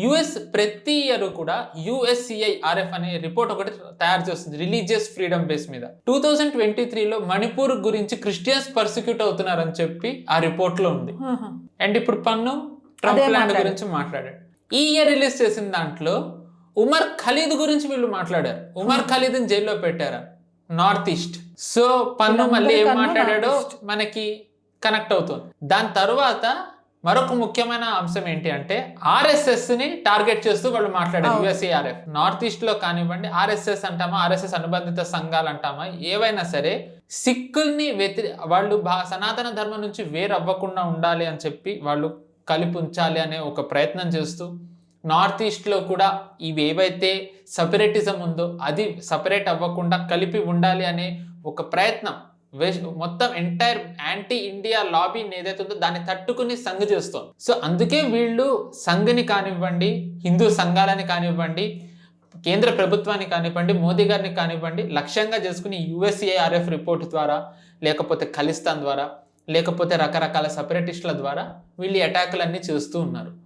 US ప్రతి year కూడా USCIRF అనే రిపోర్ట్ ఒకటి తయారు చేస్తుంది రిలీజియస్ ఫ్రీడమ్ బేస్ మీద. 2023లో మణిపూర్ గురించి క్రిస్టియన్స్ పర్సిక్యూట్ అవుతున్నారని చెప్పి ఆ రిపోర్ట్ లో ఉంది. అండ్ ఇప్పుడు ట్రంప్ ల్యాండ్ గురించి మాట్లాడాడు. ఈ ఇయర్ రిలీజ్ చేసిన దాంట్లో ఉమర్ ఖలీద్ గురించి వీళ్ళు మాట్లాడారు. ఉమర్ ఖలీద్ ని జైల్లో పెట్టారు నార్త్ ఈస్ట్. సో పన్ను మళ్ళీ ఏం మాట్లాడాడో మనకి కనెక్ట్ అవుతుంది. దాని తర్వాత మరొక ముఖ్యమైన అంశం ఏంటి అంటే RSS ని టార్గెట్ చేస్తూ వాళ్ళు మాట్లాడారు. USCIRF నార్త్ ఈస్ట్ లో కానివ్వండి, RSS అంటామా, RSS అనుబంధిత సంఘాలు అంటామా, ఏవైనా సరే సిక్కుల్ని వాళ్ళు సనాతన ధర్మం నుంచి వేరవ్వకుండా ఉండాలి అని చెప్పి వాళ్ళు కలిపి ఉంచాలి అనే ఒక ప్రయత్నం చేస్తూ నార్త్ ఈస్ట్లో కూడా ఇవి ఏవైతే సపరేటిజం ఉందో అది సపరేట్ అవ్వకుండా కలిపి ఉండాలి అనే ఒక ప్రయత్నం మొత్తం ఎంటైర్ యాంటీ ఇండియా లాబీని ఏదైతే ఉందో దాన్ని తట్టుకుని సంఘ్ చేస్తుంది. సో అందుకే వీళ్ళు సంఘ్ని కానివ్వండి, హిందూ సంఘాలని కానివ్వండి, కేంద్ర ప్రభుత్వాన్ని కానివ్వండి, మోదీ గారిని కానివ్వండి లక్ష్యంగా చేసుకుని USCIRF రిపోర్ట్ ద్వారా, లేకపోతే ఖలిస్తాన్ ద్వారా, లేకపోతే రకరకాల సపరేటిస్టుల ద్వారా వీళ్ళు అటాకులన్నీ చేస్తూ ఉన్నారు.